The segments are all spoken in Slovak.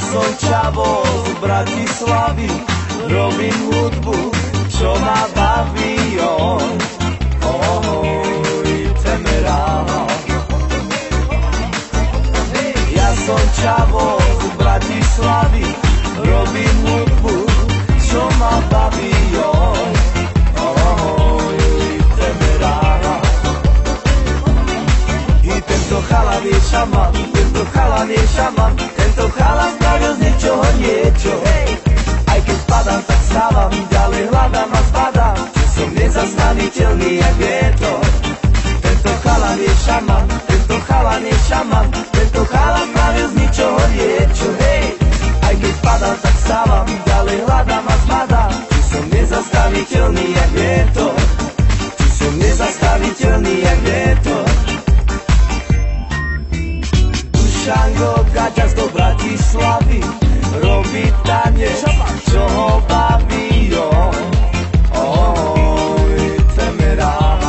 som čavo z Bratislavy, robím hudbu, čo ma baví, chceme rád. Ja som čavo z Bratislavy, robím hudbu, čo ma baví, chceme rád. I tento chalan je šaman, tento chalan je šaman, tento chalan spravil z ničoho niečo. Aj keď padám, tak stávam, ďalej hľadám a zbadám, že som nezastaviteľný jak vietor. Tento chalan je šaman, tento chalan je šaman, tento chalan spravil z ničoho niečo. Aj keď padám, tak stávam, ďalej hľadám a zbadám, že som nezastaviteľný jak vietor. Či som nezastaviteľný jak vietor. Dušango Kaťaz do Bratislavy robí tanec, čo ho baví, chceme rád.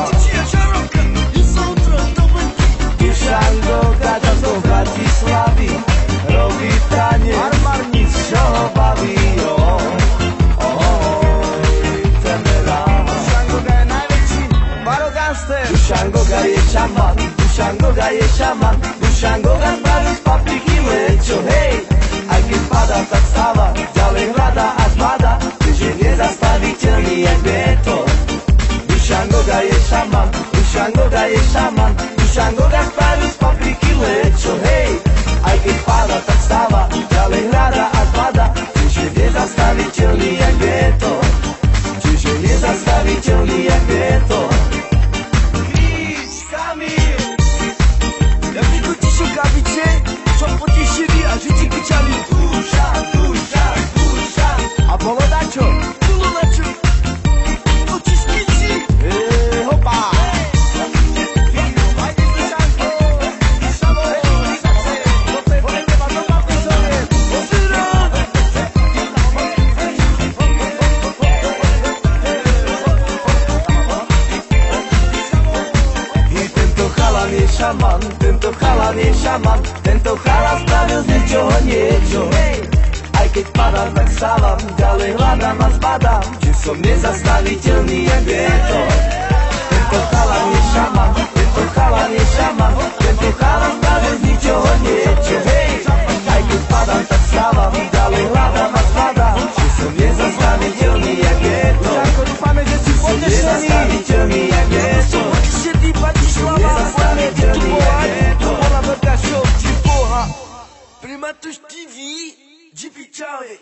Dušango Kaťaz do Bratislavy robí tanec, čo ho baví, chceme rád. Dušango je šaman, Dušango je šaman, Dušango spravil z papriky lečo, Aj keď padá, tak stáva, ďalej hľadá a zbada, že nezastaviteľný jak vietor. Dušango je šaman, Dušango je šaman, Dušango spravil z papriky lečo, Aj keď padá, tak stáva, ďalej hľadá a zbada, že nezastaviteľný jak vietor. Čiže nezastaviteľný jak vietor. A bolo dačo? Bolo dačo. Oči špici. Hopa. I tento chalan je šaman, tento chalan je šaman, tento chalan spravil z ničoho niečo. Aj keď padám, tak stávam, ďalej hľadám a zbadám, že som nezastaviteľný jak vietor. Tento chalan je šaman, tento chalan je šaman, tento chalan spravil z ničoho niečo. Aj keď padám, tak stávam, ďalej hľadám a zbadám, že som nezastaviteľný jak vietor. Som nezastaviteľný jak vietor. Nezastaviteľný jak vietor. Prima tu TV, Jippie Charlie.